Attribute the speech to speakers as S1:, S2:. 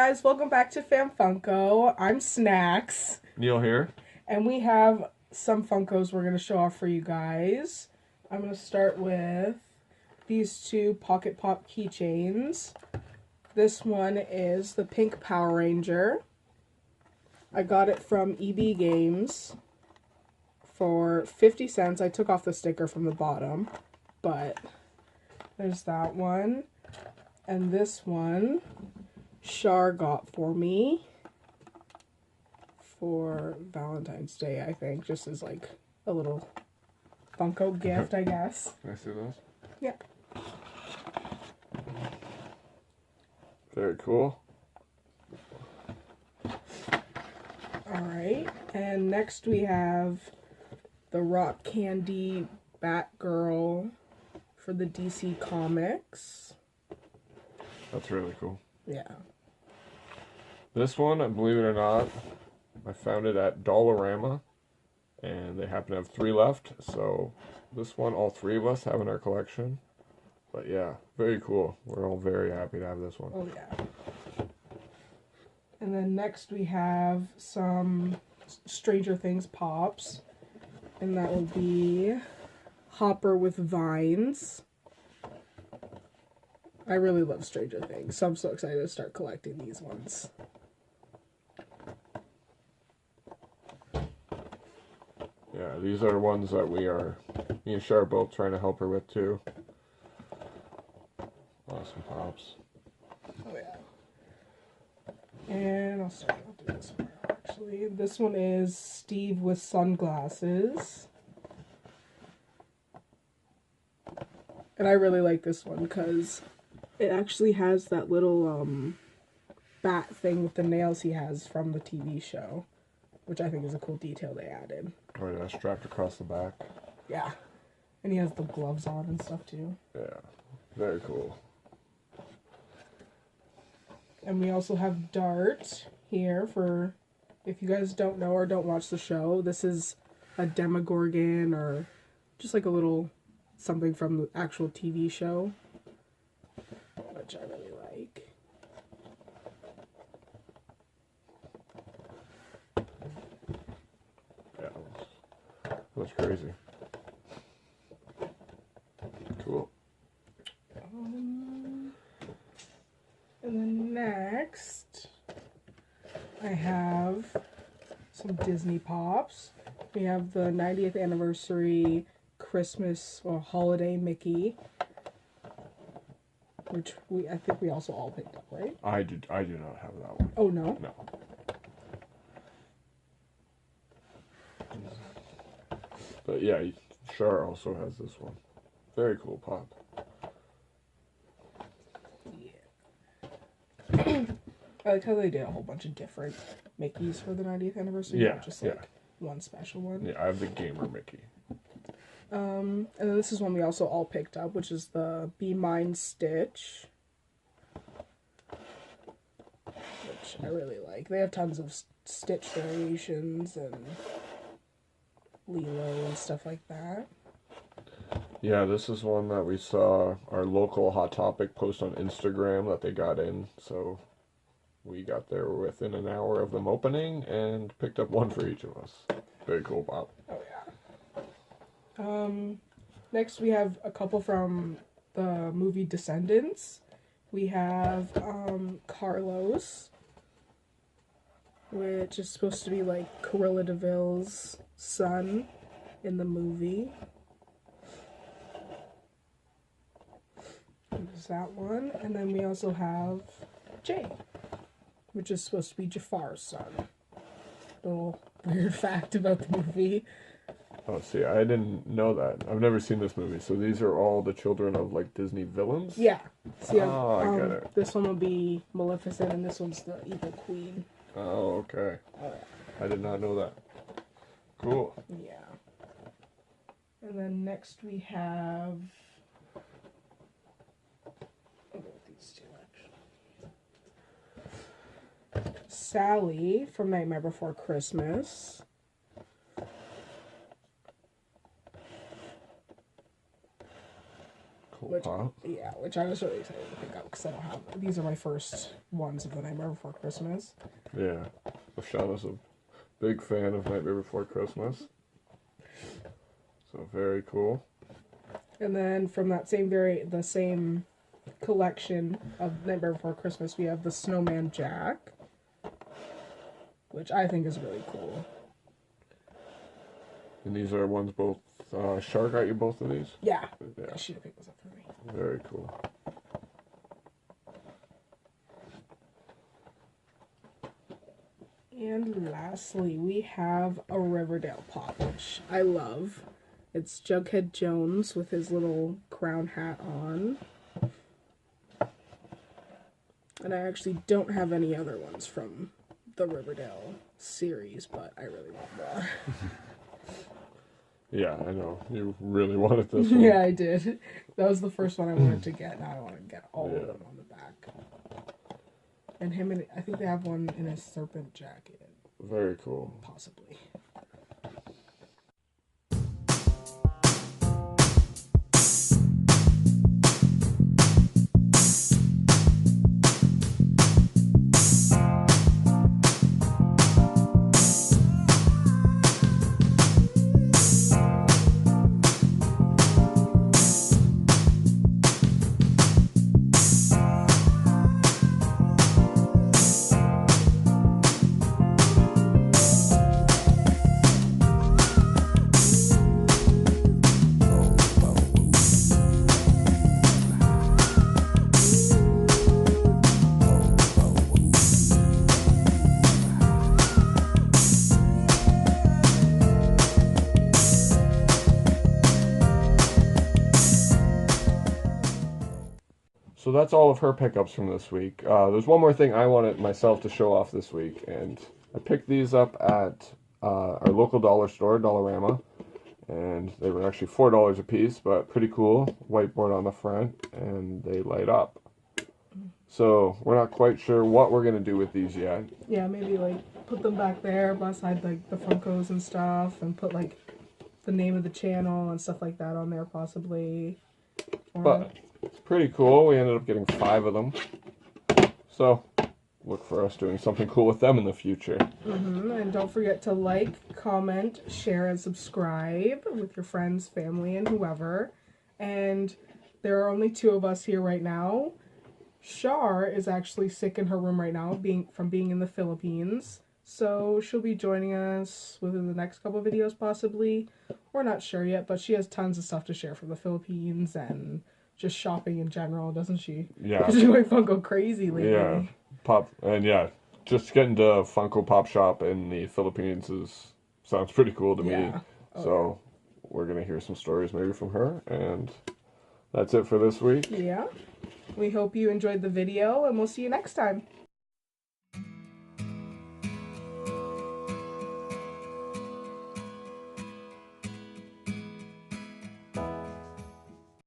S1: guys, welcome back to Funko. I'm Snacks,
S2: Neil here.
S1: and we have some Funkos we're going to show off for you guys. I'm going to start with these two Pocket Pop keychains. This one is the Pink Power Ranger. I got it from EB Games for 50 cents. I took off the sticker from the bottom, but there's that one. And this one, Shar got for me for Valentine's Day, I think, just as like a little Funko gift, I guess.
S2: Can I see those?
S1: Yeah.
S2: Very cool.
S1: Alright, and next we have the Rock Candy Batgirl for the DC Comics.
S2: That's really cool.
S1: Yeah.
S2: This one, believe it or not, I found it at Dollarama, and they happen to have 3 left, so this one all 3 of us have in our collection. But yeah, very cool. We're all very happy to have this one.
S1: Oh yeah. And then next we have some Stranger Things pops, and that will be Hopper with Vines. I really love Stranger Things, so I'm so excited to start collecting these ones.
S2: Yeah, these are ones that me and Shar are both trying to help her with too. Awesome pops.
S1: Oh yeah. And I'll do this one actually. This one is Steve with sunglasses. And I really like this one because it actually has that little bat thing with the nails he has from the TV show, which I think is a cool detail they added.
S2: Oh yeah, strapped across the back.
S1: Yeah. And he has the gloves on and stuff too.
S2: Yeah, very cool.
S1: And we also have Dart here for, if you guys don't know or don't watch the show, this is a Demogorgon or just like a little something from the actual TV show, which I really like.
S2: Yeah, that's crazy. Cool.
S1: And then next, I have some Disney Pops. We have the 90th anniversary Christmas or holiday Mickey, which I think we also all picked up, right?
S2: I do not have that one.
S1: Oh no?
S2: No. But yeah, Shar also has this one. Very cool pop.
S1: I like how they did a whole bunch of different Mickeys for the 90th anniversary,
S2: Yeah,
S1: not just like one special one.
S2: Yeah, I have the gamer Mickey.
S1: And then this is one we also all picked up, which is the Be Mine Stitch, which I really like. They have tons of Stitch variations and Lilo and stuff like that.
S2: Yeah, this is one that we saw our local Hot Topic post on Instagram that they got in, so we got there within an hour of them opening and picked up one for each of us. Very cool, Bob.
S1: Oh yeah. Next we have a couple from the movie Descendants. We have Carlos, which is supposed to be like Cruella de Vil's son in the movie. There's that one. And then we also have Jay, which is supposed to be Jafar's son. Little weird fact about the movie.
S2: Oh, see, I didn't know that. I've never seen this movie, so these are all the children of, like, Disney villains?
S1: Yeah. So
S2: I get it.
S1: This one will be Maleficent, and this one's the evil queen.
S2: Oh, okay. I did not know that. Cool.
S1: Yeah. And then next we have... I'll go with these two, actually. Sally from Nightmare Before Christmas.
S2: Cool pop.
S1: Yeah, which I was really excited to pick up because I don't have. These are my first ones of the Nightmare Before Christmas.
S2: Yeah. Shauna's a big fan of Nightmare Before Christmas. So very cool.
S1: And then from that the same collection of Nightmare Before Christmas, we have the Snowman Jack, which I think is really cool.
S2: And these are ones both, Shark got you both of these?
S1: Yeah.
S2: Yeah.
S1: She picked this up for me.
S2: Very cool.
S1: And lastly, we have a Riverdale pop, which I love. It's Jughead Jones with his little crown hat on. And I actually don't have any other ones from the Riverdale series, but I really want more.
S2: Yeah, I know. You really wanted this one.
S1: Yeah, I did. That was the first one I wanted to get. Now I want to get all of them on the back. And I think they have one in a serpent jacket.
S2: Very cool.
S1: Possibly.
S2: So that's all of her pickups from this week. There's one more thing I wanted myself to show off this week, and I picked these up at our local dollar store, Dollarama, and they were actually $4 a piece, but pretty cool. Whiteboard on the front, and they light up. So we're not quite sure what we're gonna do with these yet.
S1: Yeah, maybe like put them back there beside like the Funkos and stuff, and put like the name of the channel and stuff like that on there possibly.
S2: But it's pretty cool. We ended up getting 5 of them. So look for us doing something cool with them in the future.
S1: And don't forget to like, comment, share, and subscribe with your friends, family, and whoever. And there are only 2 of us here right now. Shar is actually sick in her room right now, being in the Philippines. So she'll be joining us within the next couple of videos possibly. We're not sure yet, but she has tons of stuff to share from the Philippines and just shopping in general, doesn't she?
S2: Yeah.
S1: She's doing Funko crazy lately.
S2: Yeah. Just getting to Funko Pop Shop in the Philippines sounds pretty cool to me. So we're gonna hear some stories maybe from her, and that's it for this week.
S1: Yeah. We hope you enjoyed the video, and we'll see you next time.